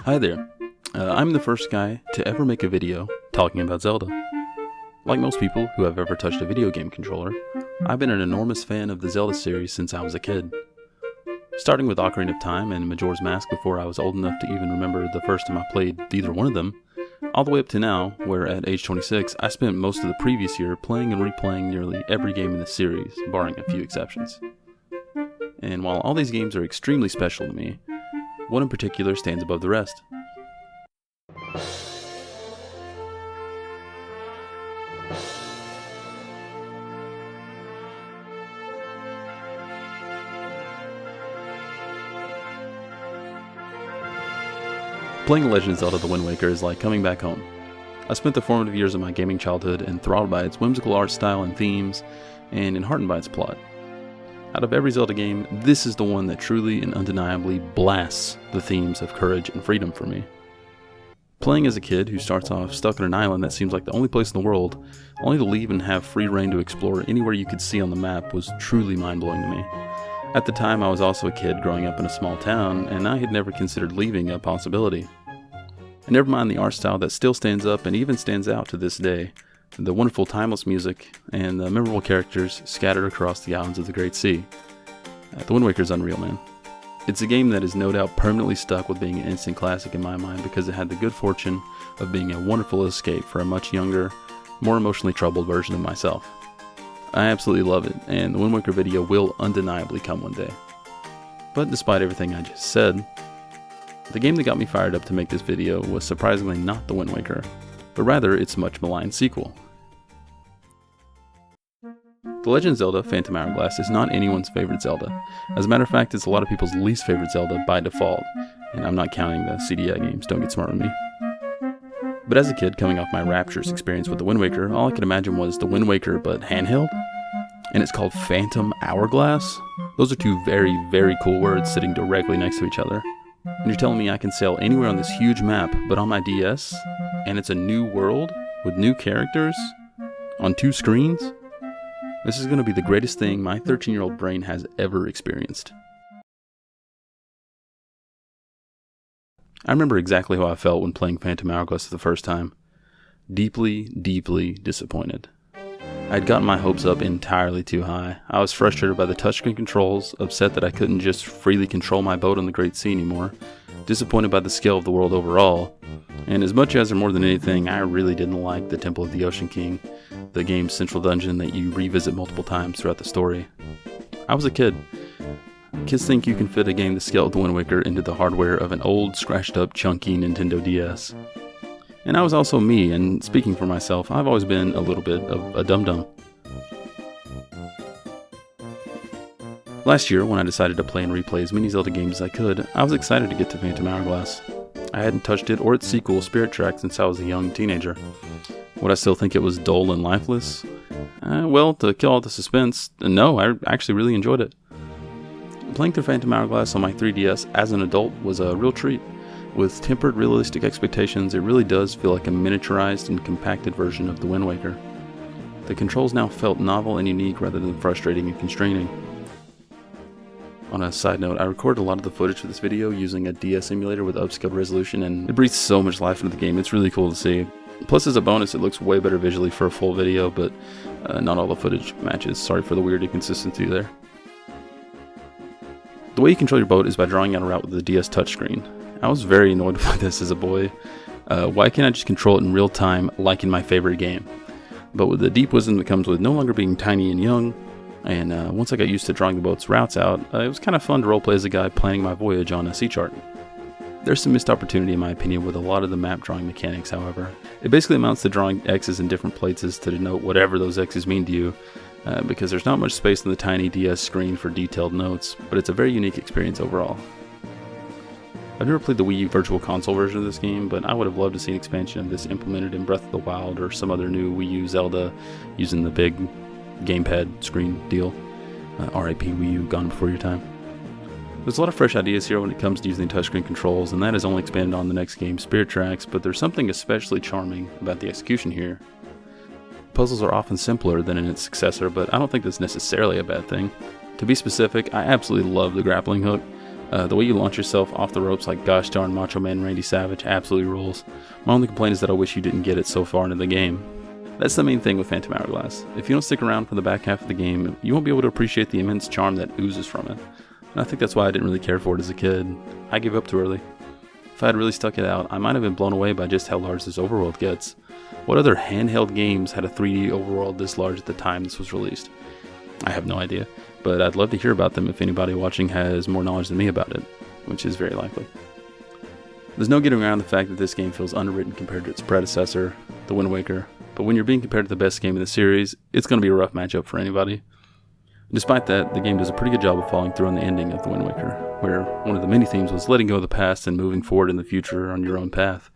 Hi there, I'm the first guy to ever make a video talking about Zelda. Like most people who have ever touched a video game controller, I've been an enormous fan of the Zelda series since I was a kid. Starting with Ocarina of Time and Majora's Mask before I was old enough to even remember the first time I played either one of them, all the way up to now, where at age 26, I spent most of the previous year playing and replaying nearly every game in the series, barring a few exceptions. And while all these games are extremely special to me, one in particular stands above the rest. Playing The Legend of Zelda: The Wind Waker is like coming back home. I spent the formative years of my gaming childhood enthralled by its whimsical art style and themes, and enheartened by its plot. Out of every Zelda game, this is the one that truly and undeniably blasts the themes of courage and freedom for me. Playing as a kid who starts off stuck on an island that seems like the only place in the world, only to leave and have free reign to explore anywhere you could see on the map was truly mind-blowing to me. At the time, I was also a kid growing up in a small town, and I had never considered leaving a possibility. And never mind the art style that still stands up and even stands out to this day, the wonderful timeless music, and the memorable characters scattered across the islands of the Great Sea. The Wind Waker is unreal, man. It's a game that is no doubt permanently stuck with being an instant classic in my mind because it had the good fortune of being a wonderful escape for a much younger, more emotionally troubled version of myself. I absolutely love it, and the Wind Waker video will undeniably come one day. But despite everything I just said, the game that got me fired up to make this video was surprisingly not The Wind Waker, but rather its much maligned sequel. The Legend of Zelda: Phantom Hourglass is not anyone's favorite Zelda. As a matter of fact, it's a lot of people's least favorite Zelda by default, and I'm not counting the CDI games, don't get smart with me. But as a kid, coming off my rapturous experience with The Wind Waker, all I could imagine was The Wind Waker but handheld, and it's called Phantom Hourglass. Those are two very, very cool words sitting directly next to each other. And you're telling me I can sail anywhere on this huge map, but on my DS, and it's a new world with new characters on 2 screens? This is going to be the greatest thing my 13-year-old brain has ever experienced. I remember exactly how I felt when playing Phantom Hourglass for the first time. Deeply, deeply disappointed. I'd gotten my hopes up entirely too high. I was frustrated by the touchscreen controls, upset that I couldn't just freely control my boat on the Great Sea anymore, disappointed by the scale of the world overall, and as much as or more than anything, I really didn't like the Temple of the Ocean King, the game's central dungeon that you revisit multiple times throughout the story. I was a kid. Kids think you can fit a game the scale of The Wind Waker into the hardware of an old, scratched-up, chunky Nintendo DS. And I was also me, and speaking for myself, I've always been a little bit of a dum-dum. Last year, when I decided to play and replay as many Zelda games as I could, I was excited to get to Phantom Hourglass. I hadn't touched it or its sequel, Spirit Tracks, since I was a young teenager. Would I still think it was dull and lifeless? Well, to kill all the suspense, no, I actually really enjoyed it. Playing through Phantom Hourglass on my 3DS as an adult was a real treat. With tempered, realistic expectations, it really does feel like a miniaturized and compacted version of The Wind Waker. The controls now felt novel and unique rather than frustrating and constraining. On a side note, I recorded a lot of the footage for this video using a DS emulator with upscaled resolution, and it breathes so much life into the game. It's really cool to see. Plus, as a bonus, it looks way better visually for a full video, but not all the footage matches. Sorry for the weird inconsistency there. The way you control your boat is by drawing out a route with the DS touchscreen. I was very annoyed by this as a boy. Why can't I just control it in real time like in my favorite game? But with the deep wisdom that comes with no longer being tiny and young, and once I got used to drawing the boat's routes out, it was kind of fun to roleplay as a guy planning my voyage on a sea chart. There's some missed opportunity in my opinion with a lot of the map drawing mechanics, however. It basically amounts to drawing X's in different places to denote whatever those X's mean to you, because there's not much space on the tiny DS screen for detailed notes, but it's a very unique experience overall. I've never played the Wii U Virtual Console version of this game, but I would have loved to see an expansion of this implemented in Breath of the Wild or some other new Wii U Zelda using the big gamepad screen deal. RIP Wii U, gone before your time. There's a lot of fresh ideas here when it comes to using touchscreen controls, and that is only expanded on the next game, Spirit Tracks, but there's something especially charming about the execution here. Puzzles are often simpler than in its successor, but I don't think that's necessarily a bad thing. To be specific, I absolutely love the grappling hook. The way you launch yourself off the ropes like gosh darn Macho Man Randy Savage absolutely rules. My only complaint is that I wish you didn't get it so far into the game. That's the main thing with Phantom Hourglass. If you don't stick around for the back half of the game, you won't be able to appreciate the immense charm that oozes from it. And I think that's why I didn't really care for it as a kid. I gave up too early. If I had really stuck it out, I might have been blown away by just how large this overworld gets. What other handheld games had a 3D overworld this large at the time this was released? I have no idea, but I'd love to hear about them if anybody watching has more knowledge than me about it, which is very likely. There's no getting around the fact that this game feels underwritten compared to its predecessor, The Wind Waker, but when you're being compared to the best game in the series, it's going to be a rough matchup for anybody. Despite that, the game does a pretty good job of following through on the ending of The Wind Waker, where one of the many themes was letting go of the past and moving forward in the future on your own path.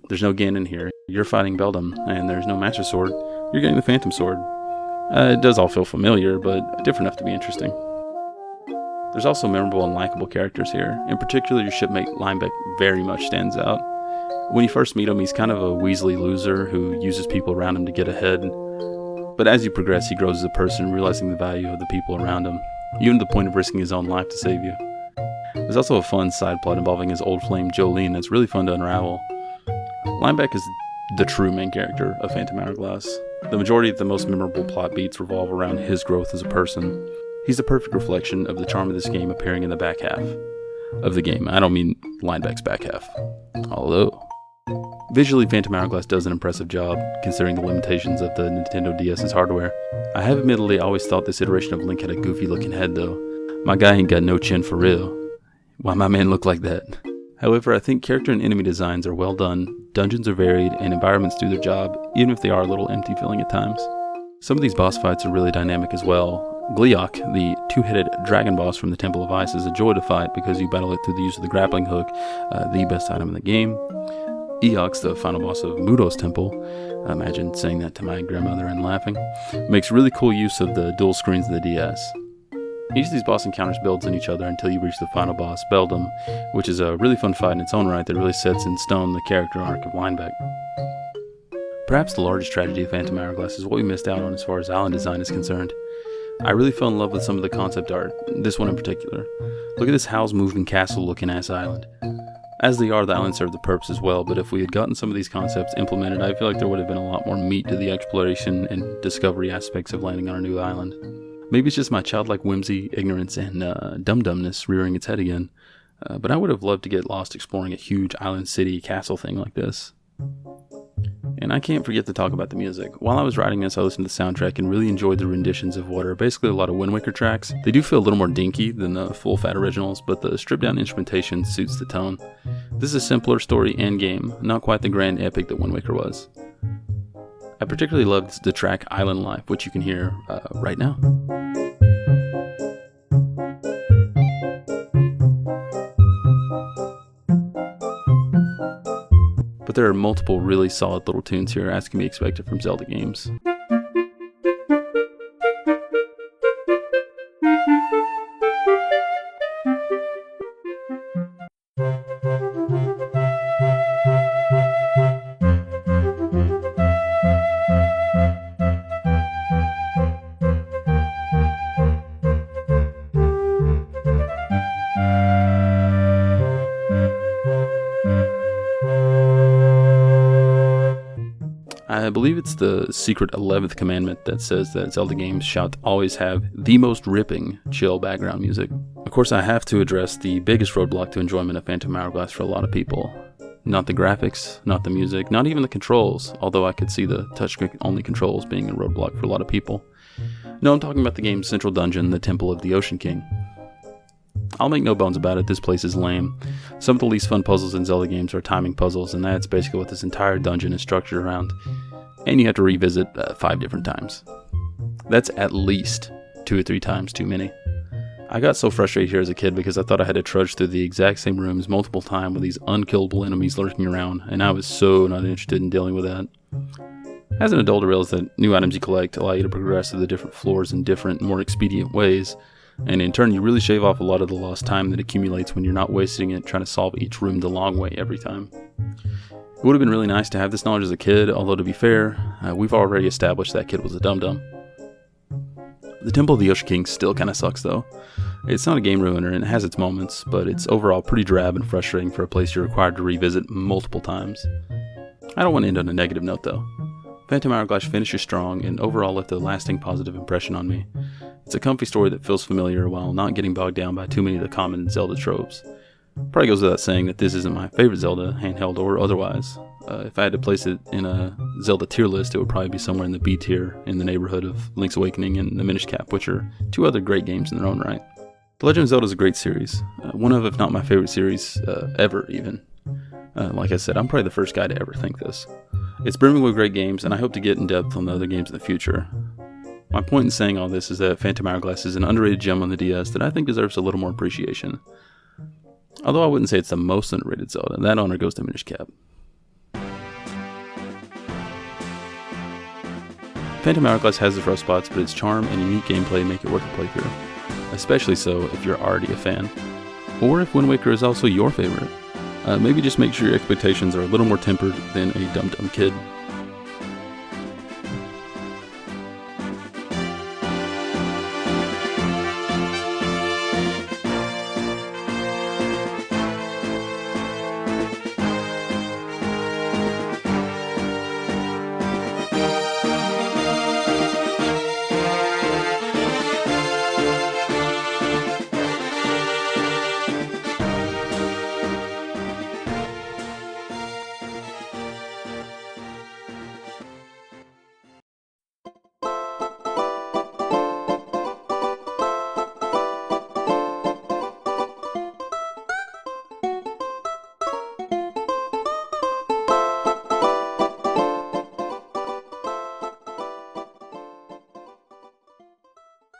There's no Ganon here, you're fighting Beldam, and there's no Master Sword, you're getting the Phantom Sword. It does all feel familiar, but different enough to be interesting. There's also memorable and likable characters here. In particular, your shipmate Linebeck very much stands out. When you first meet him, he's kind of a Weasley loser who uses people around him to get ahead. But as you progress, he grows as a person, realizing the value of the people around him, even to the point of risking his own life to save you. There's also a fun side plot involving his old flame Jolene that's really fun to unravel. Linebeck is the true main character of Phantom Hourglass. The majority of the most memorable plot beats revolve around his growth as a person. He's the perfect reflection of the charm of this game appearing in the back half of the game. I don't mean Linebeck's back half. Although, visually, Phantom Hourglass does an impressive job, considering the limitations of the Nintendo DS's hardware. I have admittedly always thought this iteration of Link had a goofy looking head though. My guy ain't got no chin for real. Why my man look like that? However, I think character and enemy designs are well done, dungeons are varied, and environments do their job, even if they are a little empty feeling at times. Some of these boss fights are really dynamic as well. Gleeok, the two-headed dragon boss from the Temple of Ice, is a joy to fight because you battle it through the use of the grappling hook, the best item in the game. Eox, the final boss of Mudo's Temple, imagine saying that to my grandmother and laughing, makes really cool use of the dual screens of the DS. Each of these boss encounters builds on each other until you reach the final boss, Beldam, which is a really fun fight in its own right that really sets in stone the character arc of Linebeck. Perhaps the largest tragedy of Phantom Hourglass is what we missed out on as far as island design is concerned. I really fell in love with some of the concept art, this one in particular. Look at this Howl's Moving Castle looking ass island. As they are, the islands serve the purpose as well, but if we had gotten some of these concepts implemented, I feel like there would have been a lot more meat to the exploration and discovery aspects of landing on a new island. Maybe it's just my childlike whimsy, ignorance, and dum-dumness rearing its head again, but I would have loved to get lost exploring a huge island city castle thing like this. And I can't forget to talk about the music. While I was writing this, I listened to the soundtrack and really enjoyed the renditions of what are basically a lot of Wind Waker tracks. They do feel a little more dinky than the full-fat originals, but the stripped-down instrumentation suits the tone. This is a simpler story and game, not quite the grand epic that Wind Waker was. I particularly loved the track Island Life, which you can hear right now. But there are multiple really solid little tunes here, as can be expected from Zelda games. I believe it's the secret 11th commandment that says that Zelda games shall always have the most ripping, chill background music. Of course, I have to address the biggest roadblock to enjoyment of Phantom Hourglass for a lot of people. Not the graphics, not the music, not even the controls, although I could see the touchscreen-only controls being a roadblock for a lot of people. No, I'm talking about the game's central dungeon, the Temple of the Ocean King. I'll make no bones about it, this place is lame. Some of the least fun puzzles in Zelda games are timing puzzles, and that's basically what this entire dungeon is structured around. And you have to revisit 5 different times. That's at least 2 or 3 times too many. I got so frustrated here as a kid because I thought I had to trudge through the exact same rooms multiple times with these unkillable enemies lurking around, and I was so not interested in dealing with that. As an adult, I realized that new items you collect allow you to progress through the different floors in different, more expedient ways, and in turn you really shave off a lot of the lost time that accumulates when you're not wasting it trying to solve each room the long way every time. It would have been really nice to have this knowledge as a kid, although to be fair, we've already established that kid was a dum-dum. The Temple of the Ocean King still kinda sucks though. It's not a game ruiner and it has its moments, but it's overall pretty drab and frustrating for a place you're required to revisit multiple times. I don't want to end on a negative note though. Phantom Hourglass finishes strong and overall left a lasting positive impression on me. It's a comfy story that feels familiar while not getting bogged down by too many of the common Zelda tropes. Probably goes without saying that this isn't my favorite Zelda, handheld or otherwise. If I had to place it in a Zelda tier list, it would probably be somewhere in the B tier, in the neighborhood of Link's Awakening and the Minish Cap, which are two other great games in their own right. The Legend of Zelda is a great series, one of, if not my favorite series ever even. Like I said, I'm probably the first guy to ever think this. It's brimming with great games, and I hope to get in depth on the other games in the future. My point in saying all this is that Phantom Hourglass is an underrated gem on the DS that I think deserves a little more appreciation. Although I wouldn't say it's the most underrated Zelda, that honor goes to Minish Cap. Phantom Hourglass has its rough spots, but its charm and unique gameplay make it worth a playthrough. Especially so if you're already a fan. Or if Wind Waker is also your favorite. Maybe just make sure your expectations are a little more tempered than a dumb kid.